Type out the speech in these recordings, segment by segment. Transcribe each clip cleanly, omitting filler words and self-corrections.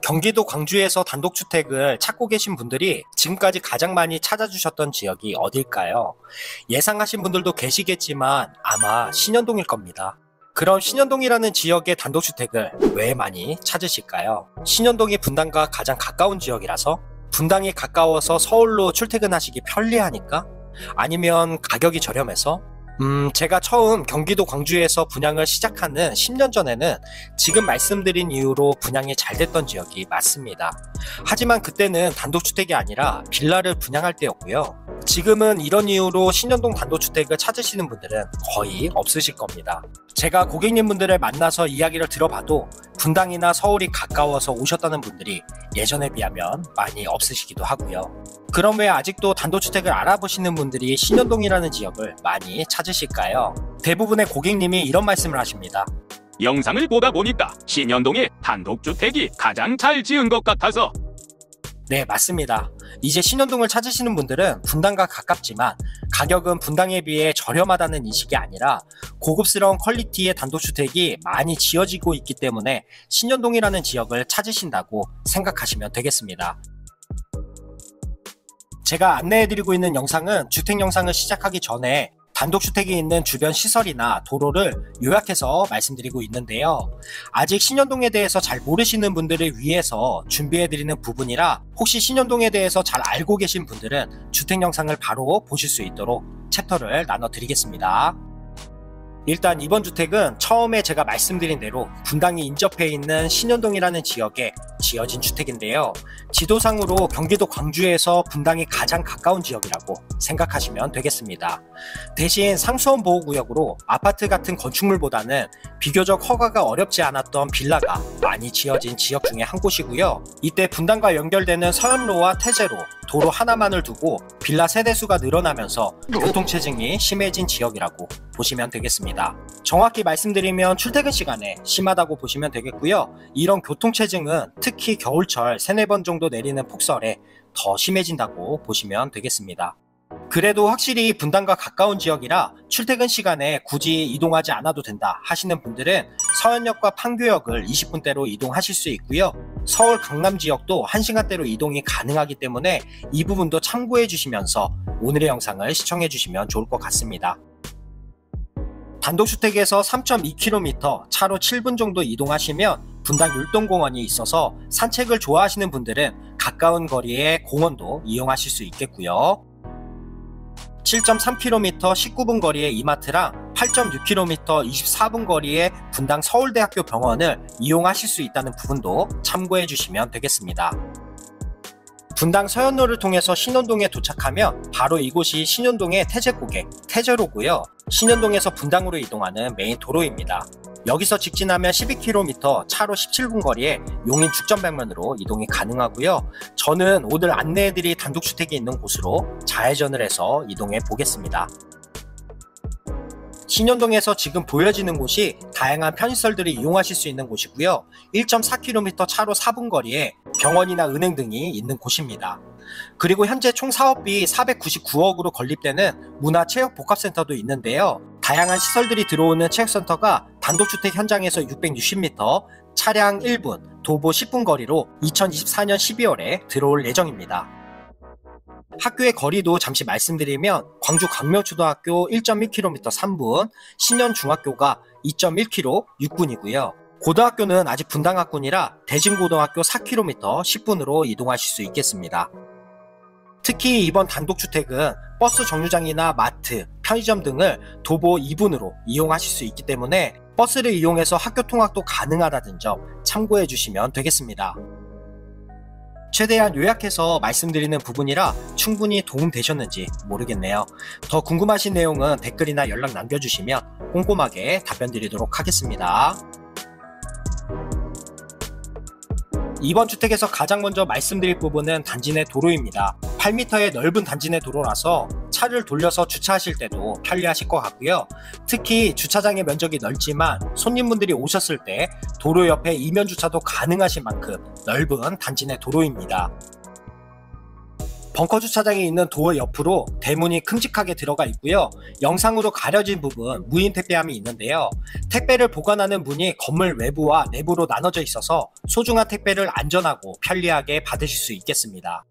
경기도 광주에서 단독주택을 찾고 계신 분들이 지금까지 가장 많이 찾아주셨던 지역이 어딜까요? 예상하신 분들도 계시겠지만 아마 신현동일 겁니다. 그럼 신현동이라는 지역의 단독주택을 왜 많이 찾으실까요? 신현동이 분당과 가장 가까운 지역이라서? 분당이 가까워서 서울로 출퇴근하시기 편리하니까? 아니면 가격이 저렴해서? 제가 처음 경기도 광주에서 분양을 시작하는 10년 전에는 지금 말씀드린 이유로 분양이 잘 됐던 지역이 맞습니다. 하지만 그때는 단독주택이 아니라 빌라를 분양할 때였고요. 지금은 이런 이유로 신현동 단독주택을 찾으시는 분들은 거의 없으실 겁니다. 제가 고객님분들을 만나서 이야기를 들어봐도 분당이나 서울이 가까워서 오셨다는 분들이 예전에 비하면 많이 없으시기도 하고요. 그럼 왜 아직도 단독주택을 알아보시는 분들이 신현동이라는 지역을 많이 찾으실까요? 대부분의 고객님이 이런 말씀을 하십니다. 영상을 보다 보니까 신현동에 단독주택이 가장 잘 지은 것 같아서. 네, 맞습니다. 이제 신현동을 찾으시는 분들은 분당과 가깝지만 가격은 분당에 비해 저렴하다는 인식이 아니라 고급스러운 퀄리티의 단독주택이 많이 지어지고 있기 때문에 신현동이라는 지역을 찾으신다고 생각하시면 되겠습니다. 제가 안내해드리고 있는 영상은 주택 영상을 시작하기 전에 단독주택이 있는 주변 시설이나 도로를 요약해서 말씀드리고 있는데요. 아직 신현동에 대해서 잘 모르시는 분들을 위해서 준비해드리는 부분이라 혹시 신현동에 대해서 잘 알고 계신 분들은 주택 영상을 바로 보실 수 있도록 챕터를 나눠드리겠습니다. 일단 이번 주택은 처음에 제가 말씀드린 대로 분당이 인접해 있는 신현동이라는 지역에 지어진 주택인데요. 지도상으로 경기도 광주에서 분당이 가장 가까운 지역이라고 생각하시면 되겠습니다. 대신 상수원 보호구역으로 아파트 같은 건축물보다는 비교적 허가가 어렵지 않았던 빌라가 많이 지어진 지역 중에 한 곳이고요. 이때 분당과 연결되는 서현로와 태제로 도로 하나만을 두고 빌라 세대수가 늘어나면서 교통체증이 심해진 지역이라고 보시면 되겠습니다. 정확히 말씀드리면 출퇴근 시간에 심하다고 보시면 되겠고요. 이런 교통체증은 특히 겨울철 3-4번 정도 내리는 폭설에 더 심해진다고 보시면 되겠습니다. 그래도 확실히 분당과 가까운 지역이라 출퇴근 시간에 굳이 이동하지 않아도 된다 하시는 분들은 서현역과 판교역을 20분대로 이동하실 수 있고요. 서울 강남 지역도 1시간대로 이동이 가능하기 때문에 이 부분도 참고해 주시면서 오늘의 영상을 시청해 주시면 좋을 것 같습니다. 단독주택에서 3.2km, 차로 7분 정도 이동하시면 분당 율동공원이 있어서 산책을 좋아하시는 분들은 가까운 거리에 공원도 이용하실 수 있겠고요. 7.3km 19분 거리의 이마트랑 8.6km 24분 거리의 분당 서울대학교 병원을 이용하실 수 있다는 부분도 참고해 주시면 되겠습니다. 분당 서현로를 통해서 신현동에 도착하면 바로 이곳이 신현동의 태제고개, 태제로고요. 신현동에서 분당으로 이동하는 메인 도로입니다. 여기서 직진하면 12km, 차로 17분 거리에 용인 죽전방면으로 이동이 가능하고요. 저는 오늘 안내해드릴 단독주택이 있는 곳으로 좌회전을 해서 이동해 보겠습니다. 신현동에서 지금 보여지는 곳이 다양한 편의시설들을 이용하실 수 있는 곳이고요. 1.4km 차로 4분 거리에 병원이나 은행 등이 있는 곳입니다. 그리고 현재 총 사업비 499억으로 건립되는 문화체육복합센터도 있는데요. 다양한 시설들이 들어오는 체육센터가 단독주택 현장에서 660m, 차량 1분, 도보 10분 거리로 2024년 12월에 들어올 예정입니다. 학교의 거리도 잠시 말씀드리면 광주 광명초등학교 1.1km 3분, 신현중학교가 2.1km 6분이고요. 고등학교는 아직 분당학군이라 대진고등학교 4km 10분으로 이동하실 수 있겠습니다. 특히 이번 단독주택은 버스 정류장이나 마트, 편의점 등을 도보 2분으로 이용하실 수 있기 때문에 버스를 이용해서 학교 통학도 가능하다는 점 참고해 주시면 되겠습니다. 최대한 요약해서 말씀드리는 부분이라 충분히 도움되셨는지 모르겠네요. 더 궁금하신 내용은 댓글이나 연락 남겨주시면 꼼꼼하게 답변 드리도록 하겠습니다. 이번 주택에서 가장 먼저 말씀드릴 부분은 단지 내 도로입니다. 8m의 넓은 단지 내 도로라서 차를 돌려서 주차하실 때도 편리하실 것 같고요. 특히 주차장의 면적이 넓지만 손님분들이 오셨을 때 도로 옆에 이면 주차도 가능하신 만큼 넓은 단지 내 도로입니다. 벙커 주차장에 있는 도어 옆으로 대문이 큼직하게 들어가 있고요. 영상으로 가려진 부분 무인 택배함이 있는데요. 택배를 보관하는 문이 건물 외부와 내부로 나눠져 있어서 소중한 택배를 안전하고 편리하게 받으실 수 있겠습니다.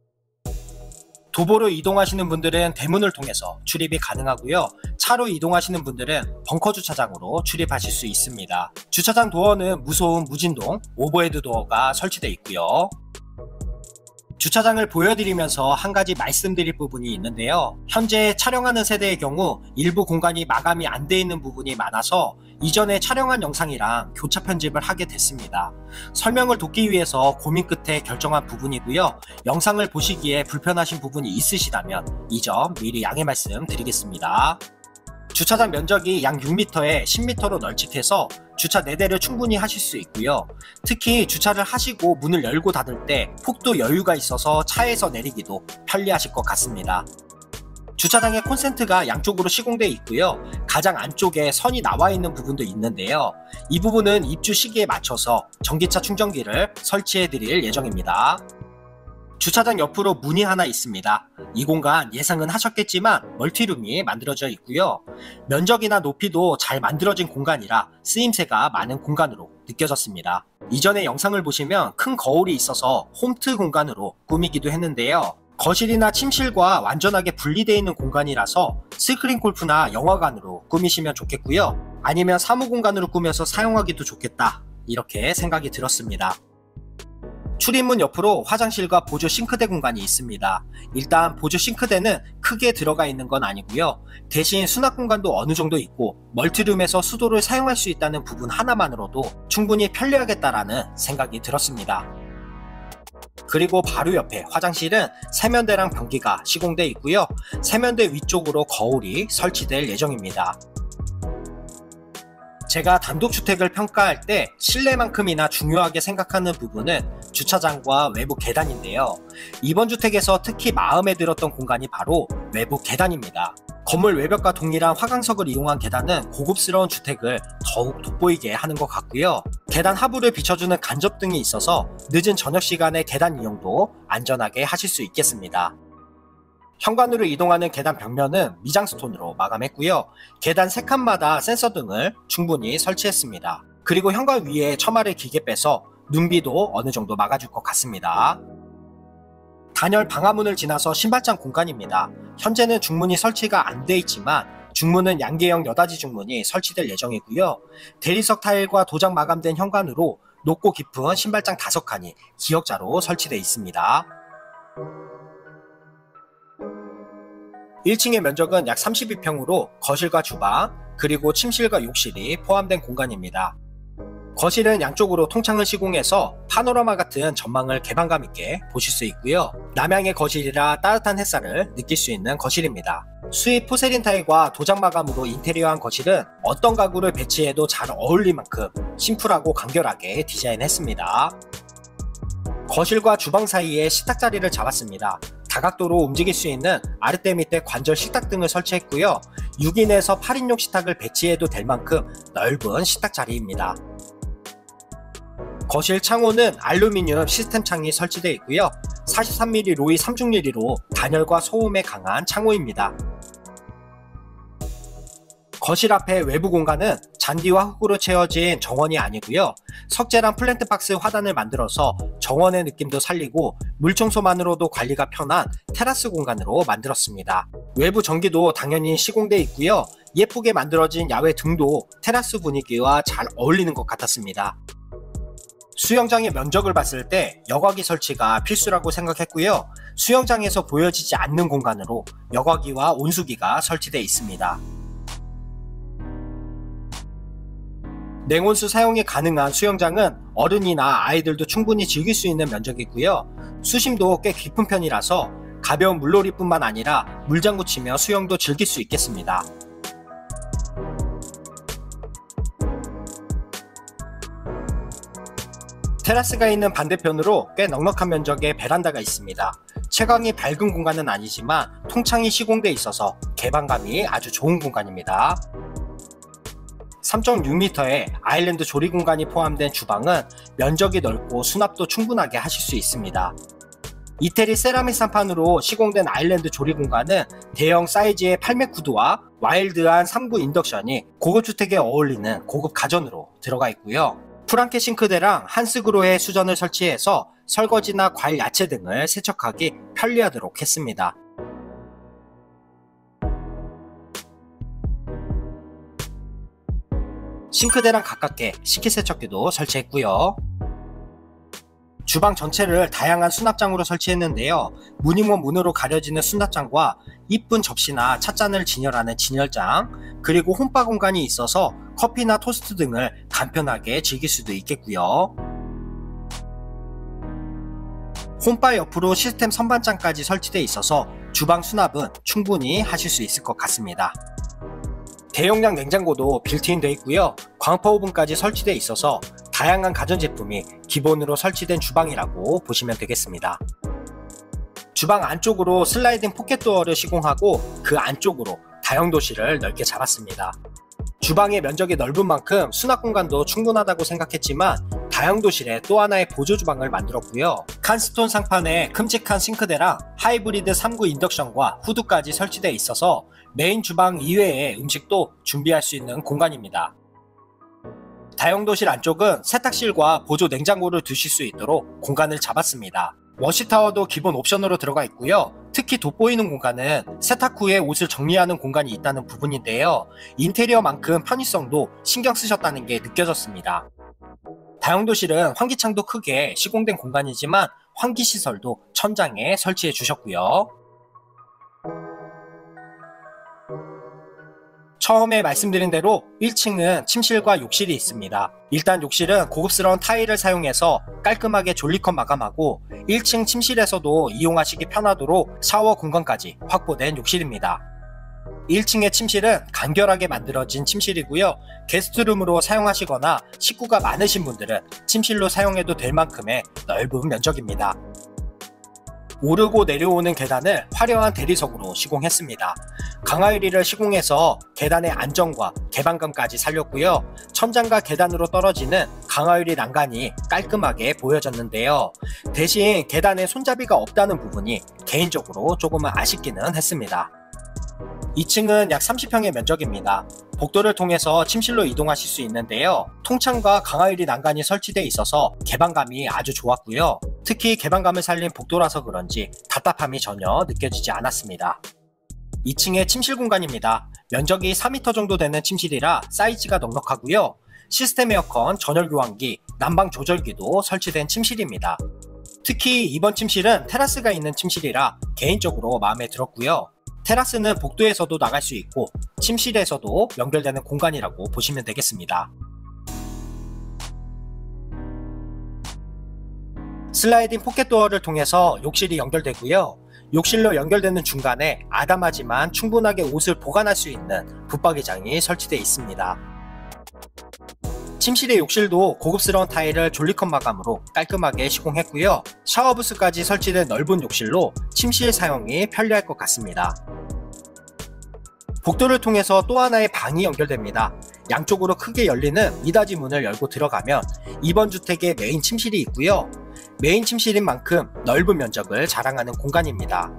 도보로 이동하시는 분들은 대문을 통해서 출입이 가능하고요. 차로 이동하시는 분들은 벙커 주차장으로 출입하실 수 있습니다. 주차장 도어는 무소음 무진동 오버헤드 도어가 설치되어 있고요. 주차장을 보여드리면서 한 가지 말씀드릴 부분이 있는데요. 현재 촬영하는 세대의 경우 일부 공간이 마감이 안 돼 있는 부분이 많아서 이전에 촬영한 영상이랑 교차 편집을 하게 됐습니다. 설명을 돕기 위해서 고민 끝에 결정한 부분이고요. 영상을 보시기에 불편하신 부분이 있으시다면 이 점 미리 양해 말씀 드리겠습니다. 주차장 면적이 약 6m에 10m로 널찍해서 주차 4대를 충분히 하실 수 있고요. 특히 주차를 하시고 문을 열고 닫을 때 폭도 여유가 있어서 차에서 내리기도 편리하실 것 같습니다. 주차장의 콘센트가 양쪽으로 시공되어 있고요. 가장 안쪽에 선이 나와 있는 부분도 있는데요. 이 부분은 입주 시기에 맞춰서 전기차 충전기를 설치해 드릴 예정입니다. 주차장 옆으로 문이 하나 있습니다. 이 공간 예상은 하셨겠지만 멀티룸이 만들어져 있고요. 면적이나 높이도 잘 만들어진 공간이라 쓰임새가 많은 공간으로 느껴졌습니다. 이전에 영상을 보시면 큰 거울이 있어서 홈트 공간으로 꾸미기도 했는데요. 거실이나 침실과 완전하게 분리되어 있는 공간이라서 스크린 골프나 영화관으로 꾸미시면 좋겠고요. 아니면 사무 공간으로 꾸며서 사용하기도 좋겠다, 이렇게 생각이 들었습니다. 출입문 옆으로 화장실과 보조 싱크대 공간이 있습니다. 일단 보조 싱크대는 크게 들어가 있는 건 아니고요. 대신 수납 공간도 어느 정도 있고 멀티룸에서 수도를 사용할 수 있다는 부분 하나만으로도 충분히 편리하겠다라는 생각이 들었습니다. 그리고 바로 옆에 화장실은 세면대랑 변기가 시공되어 있고요. 세면대 위쪽으로 거울이 설치될 예정입니다. 제가 단독주택을 평가할 때 실내만큼이나 중요하게 생각하는 부분은 주차장과 외부 계단인데요. 이번 주택에서 특히 마음에 들었던 공간이 바로 외부 계단입니다. 건물 외벽과 동일한 화강석을 이용한 계단은 고급스러운 주택을 더욱 돋보이게 하는 것 같고요. 계단 하부를 비춰주는 간접등이 있어서 늦은 저녁 시간에 계단 이용도 안전하게 하실 수 있겠습니다. 현관으로 이동하는 계단 벽면은 미장스톤으로 마감했고요. 계단 3칸마다 센서 등을 충분히 설치했습니다. 그리고 현관 위에 처마를 길게 빼서 눈비도 어느 정도 막아줄 것 같습니다. 단열 방화문을 지나서 신발장 공간입니다. 현재는 중문이 설치가 안 돼 있지만 중문은 양계형 여닫이 중문이 설치될 예정이고요. 대리석 타일과 도장 마감된 현관으로 높고 깊은 신발장 5칸이 기역자로 설치되어 있습니다. 1층의 면적은 약 32평으로 거실과 주방, 그리고 침실과 욕실이 포함된 공간입니다. 거실은 양쪽으로 통창을 시공해서 파노라마 같은 전망을 개방감 있게 보실 수 있고요. 남향의 거실이라 따뜻한 햇살을 느낄 수 있는 거실입니다. 수입 포세린 타일과 도장 마감으로 인테리어한 거실은 어떤 가구를 배치해도 잘 어울릴 만큼 심플하고 간결하게 디자인했습니다. 거실과 주방 사이에 식탁 자리를 잡았습니다. 다각도로 움직일 수 있는 아랫대 밑에 관절 식탁 등을 설치했고요. 6인에서 8인용 식탁을 배치해도 될 만큼 넓은 식탁 자리입니다. 거실 창호는 알루미늄 시스템 창이 설치되어 있고요. 43mm 로이 3중 유리로 단열과 소음에 강한 창호입니다. 거실 앞에 외부 공간은 잔디와 흙으로 채워진 정원이 아니고요. 석재랑 플랜트 박스 화단을 만들어서 정원의 느낌도 살리고 물청소만으로도 관리가 편한 테라스 공간으로 만들었습니다. 외부 전기도 당연히 시공되어 있고요. 예쁘게 만들어진 야외 등도 테라스 분위기와 잘 어울리는 것 같았습니다. 수영장의 면적을 봤을 때 여과기 설치가 필수라고 생각했고요. 수영장에서 보여지지 않는 공간으로 여과기와 온수기가 설치되어 있습니다. 냉온수 사용이 가능한 수영장은 어른이나 아이들도 충분히 즐길 수 있는 면적이고요. 수심도 꽤 깊은 편이라서 가벼운 물놀이뿐만 아니라 물장구 치며 수영도 즐길 수 있겠습니다. 테라스가 있는 반대편으로 꽤 넉넉한 면적의 베란다가 있습니다. 채광이 밝은 공간은 아니지만 통창이 시공되어 있어서 개방감이 아주 좋은 공간입니다. 3.6m의 아일랜드 조리 공간이 포함된 주방은 면적이 넓고 수납도 충분하게 하실 수 있습니다. 이태리 세라믹 산판으로 시공된 아일랜드 조리 공간은 대형 사이즈의 팔맥 구두와 와일드한 3구 인덕션이 고급 주택에 어울리는 고급 가전으로 들어가 있고요. 프랑케 싱크대랑 한스그로의 수전을 설치해서 설거지나 과일, 야채 등을 세척하기 편리하도록 했습니다. 싱크대랑 가깝게 식기세척기도 설치했고요. 주방 전체를 다양한 수납장으로 설치했는데요. 무늬모 문으로 가려지는 수납장과 이쁜 접시나 찻잔을 진열하는 진열장, 그리고 홈바 공간이 있어서 커피나 토스트 등을 간편하게 즐길 수도 있겠고요. 홈바 옆으로 시스템 선반장까지 설치되어 있어서 주방 수납은 충분히 하실 수 있을 것 같습니다. 대용량 냉장고도 빌트인 되어 있고요. 광파 오븐까지 설치되어 있어서 다양한 가전제품이 기본으로 설치된 주방이라고 보시면 되겠습니다. 주방 안쪽으로 슬라이딩 포켓도어를 시공하고 그 안쪽으로 다용도실을 넓게 잡았습니다. 주방의 면적이 넓은 만큼 수납 공간도 충분하다고 생각했지만 다용도실에 또 하나의 보조주방을 만들었고요. 칸스톤 상판에 큼직한 싱크대랑 하이브리드 3구 인덕션과 후드까지 설치되어 있어서 메인 주방 이외의 음식도 준비할 수 있는 공간입니다. 다용도실 안쪽은 세탁실과 보조 냉장고를 두실 수 있도록 공간을 잡았습니다. 워시타워도 기본 옵션으로 들어가 있고요. 특히 돋보이는 공간은 세탁 후에 옷을 정리하는 공간이 있다는 부분인데요. 인테리어만큼 편의성도 신경 쓰셨다는 게 느껴졌습니다. 다용도실은 환기창도 크게 시공된 공간이지만 환기시설도 천장에 설치해 주셨고요. 처음에 말씀드린 대로 1층은 침실과 욕실이 있습니다. 일단 욕실은 고급스러운 타일을 사용해서 깔끔하게 졸리컷 마감하고 1층 침실에서도 이용하시기 편하도록 샤워 공간까지 확보된 욕실입니다. 1층의 침실은 간결하게 만들어진 침실이고요. 게스트룸으로 사용하시거나 식구가 많으신 분들은 침실로 사용해도 될 만큼의 넓은 면적입니다. 오르고 내려오는 계단을 화려한 대리석으로 시공했습니다. 강화유리를 시공해서 계단의 안정과 개방감까지 살렸고요. 천장과 계단으로 떨어지는 강화유리 난간이 깔끔하게 보여졌는데요. 대신 계단에 손잡이가 없다는 부분이 개인적으로 조금은 아쉽기는 했습니다. 2층은 약 30평의 면적입니다. 복도를 통해서 침실로 이동하실 수 있는데요. 통창과 강화유리 난간이 설치되어 있어서 개방감이 아주 좋았고요. 특히 개방감을 살린 복도라서 그런지 답답함이 전혀 느껴지지 않았습니다. 2층의 침실 공간입니다. 면적이 4m 정도 되는 침실이라 사이즈가 넉넉하고요. 시스템 에어컨, 전열 교환기, 난방 조절기도 설치된 침실입니다. 특히 이번 침실은 테라스가 있는 침실이라 개인적으로 마음에 들었고요. 테라스는 복도에서도 나갈 수 있고 침실에서도 연결되는 공간이라고 보시면 되겠습니다. 슬라이딩 포켓도어를 통해서 욕실이 연결되고요. 욕실로 연결되는 중간에 아담하지만 충분하게 옷을 보관할 수 있는 붙박이장이 설치되어 있습니다. 침실의 욕실도 고급스러운 타일을 졸리컷 마감으로 깔끔하게 시공했고요. 샤워부스까지 설치된 넓은 욕실로 침실 사용이 편리할 것 같습니다. 복도를 통해서 또 하나의 방이 연결됩니다. 양쪽으로 크게 열리는 미닫이 문을 열고 들어가면 이번 주택의 메인 침실이 있고요. 메인 침실인 만큼 넓은 면적을 자랑하는 공간입니다.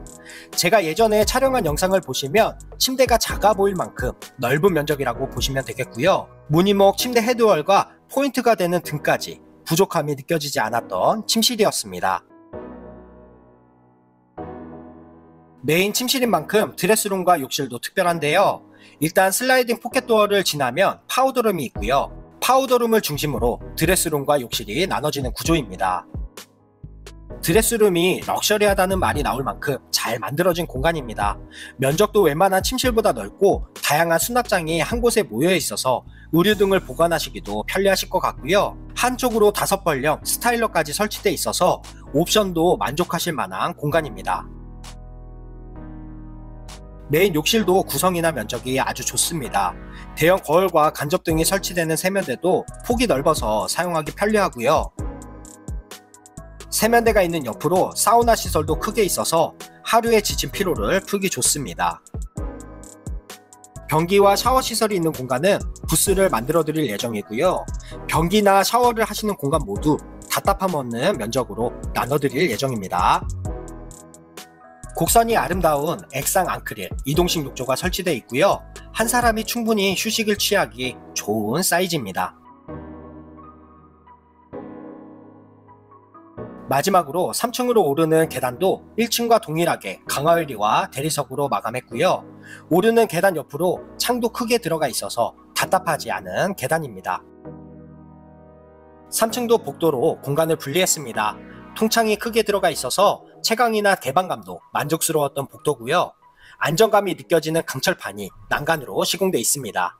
제가 예전에 촬영한 영상을 보시면 침대가 작아 보일 만큼 넓은 면적이라고 보시면 되겠고요. 무늬목 침대 헤드월과 포인트가 되는 등까지 부족함이 느껴지지 않았던 침실이었습니다. 메인 침실인 만큼 드레스룸과 욕실도 특별한데요. 일단 슬라이딩 포켓도어를 지나면 파우더룸이 있고요. 파우더룸을 중심으로 드레스룸과 욕실이 나눠지는 구조입니다. 드레스룸이 럭셔리하다는 말이 나올 만큼 잘 만들어진 공간입니다. 면적도 웬만한 침실보다 넓고 다양한 수납장이 한 곳에 모여 있어서 의류 등을 보관하시기도 편리하실 것 같고요. 한쪽으로 5벌령 스타일러까지 설치되어 있어서 옵션도 만족하실 만한 공간입니다. 메인 욕실도 구성이나 면적이 아주 좋습니다. 대형 거울과 간접 등이 설치되는 세면대도 폭이 넓어서 사용하기 편리하고요. 세면대가 있는 옆으로 사우나 시설도 크게 있어서 하루의 지친 피로를 풀기 좋습니다. 변기와 샤워 시설이 있는 공간은 부스를 만들어 드릴 예정이고요. 변기나 샤워를 하시는 공간 모두 답답함 없는 면적으로 나눠 드릴 예정입니다. 곡선이 아름다운 액상 앙크릴 이동식 욕조가 설치되어 있고요. 한 사람이 충분히 휴식을 취하기 좋은 사이즈입니다. 마지막으로 3층으로 오르는 계단도 1층과 동일하게 강화유리와 대리석으로 마감했고요. 오르는 계단 옆으로 창도 크게 들어가 있어서 답답하지 않은 계단입니다. 3층도 복도로 공간을 분리했습니다. 통창이 크게 들어가 있어서 채광이나 개방감도 만족스러웠던 복도고요. 안정감이 느껴지는 강철판이 난간으로 시공되어 있습니다.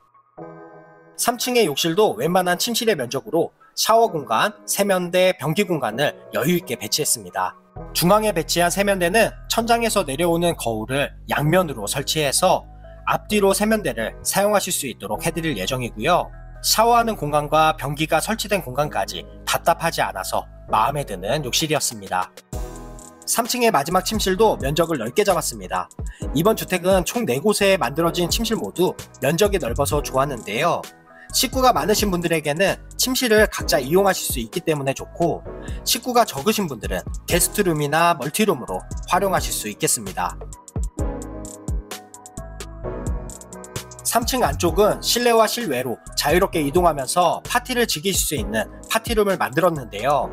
3층의 욕실도 웬만한 침실의 면적으로 샤워 공간, 세면대, 변기 공간을 여유있게 배치했습니다. 중앙에 배치한 세면대는 천장에서 내려오는 거울을 양면으로 설치해서 앞뒤로 세면대를 사용하실 수 있도록 해드릴 예정이고요. 샤워하는 공간과 변기가 설치된 공간까지 답답하지 않아서 마음에 드는 욕실이었습니다. 3층의 마지막 침실도 면적을 넓게 잡았습니다. 이번 주택은 총 4곳에 만들어진 침실 모두 면적이 넓어서 좋았는데요. 식구가 많으신 분들에게는 침실을 각자 이용하실 수 있기 때문에 좋고, 식구가 적으신 분들은 게스트룸이나 멀티룸으로 활용하실 수 있겠습니다. 3층 안쪽은 실내와 실외로 자유롭게 이동하면서 파티를 즐기실 수 있는 파티룸을 만들었는데요.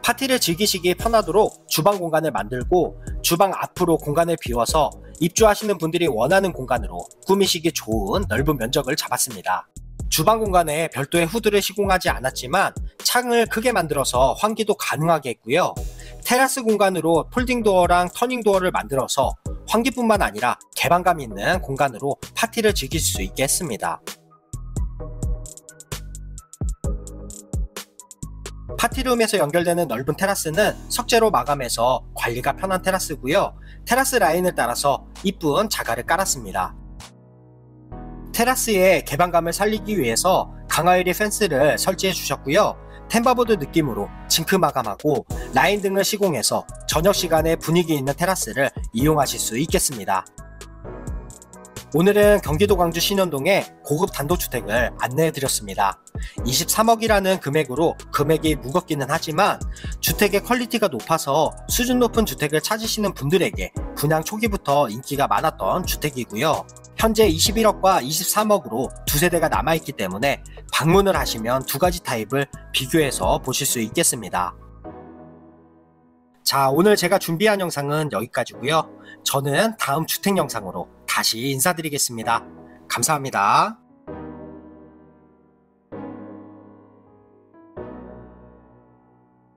파티를 즐기시기 편하도록 주방 공간을 만들고 주방 앞으로 공간을 비워서 입주하시는 분들이 원하는 공간으로 꾸미시기 좋은 넓은 면적을 잡았습니다. 주방 공간에 별도의 후드를 시공하지 않았지만 창을 크게 만들어서 환기도 가능하게 했고요. 테라스 공간으로 폴딩 도어랑 터닝 도어를 만들어서 환기뿐만 아니라 개방감 있는 공간으로 파티를 즐길 수 있게 했습니다. 파티룸에서 연결되는 넓은 테라스는 석재로 마감해서 관리가 편한 테라스고요. 테라스 라인을 따라서 이쁜 자갈을 깔았습니다. 테라스의 개방감을 살리기 위해서 강화유리 펜스를 설치해 주셨고요. 템바보드 느낌으로 징크 마감하고 라인 등을 시공해서 저녁 시간에 분위기 있는 테라스를 이용하실 수 있겠습니다. 오늘은 경기도 광주 신현동의 고급 단독주택을 안내해 드렸습니다. 23억이라는 금액으로 금액이 무겁기는 하지만 주택의 퀄리티가 높아서 수준 높은 주택을 찾으시는 분들에게 분양 초기부터 인기가 많았던 주택이고요. 현재 21억과 23억으로 두 세대가 남아있기 때문에 방문을 하시면 두 가지 타입을 비교해서 보실 수 있겠습니다. 자, 오늘 제가 준비한 영상은 여기까지고요. 저는 다음 주택 영상으로 다시 인사드리겠습니다. 감사합니다.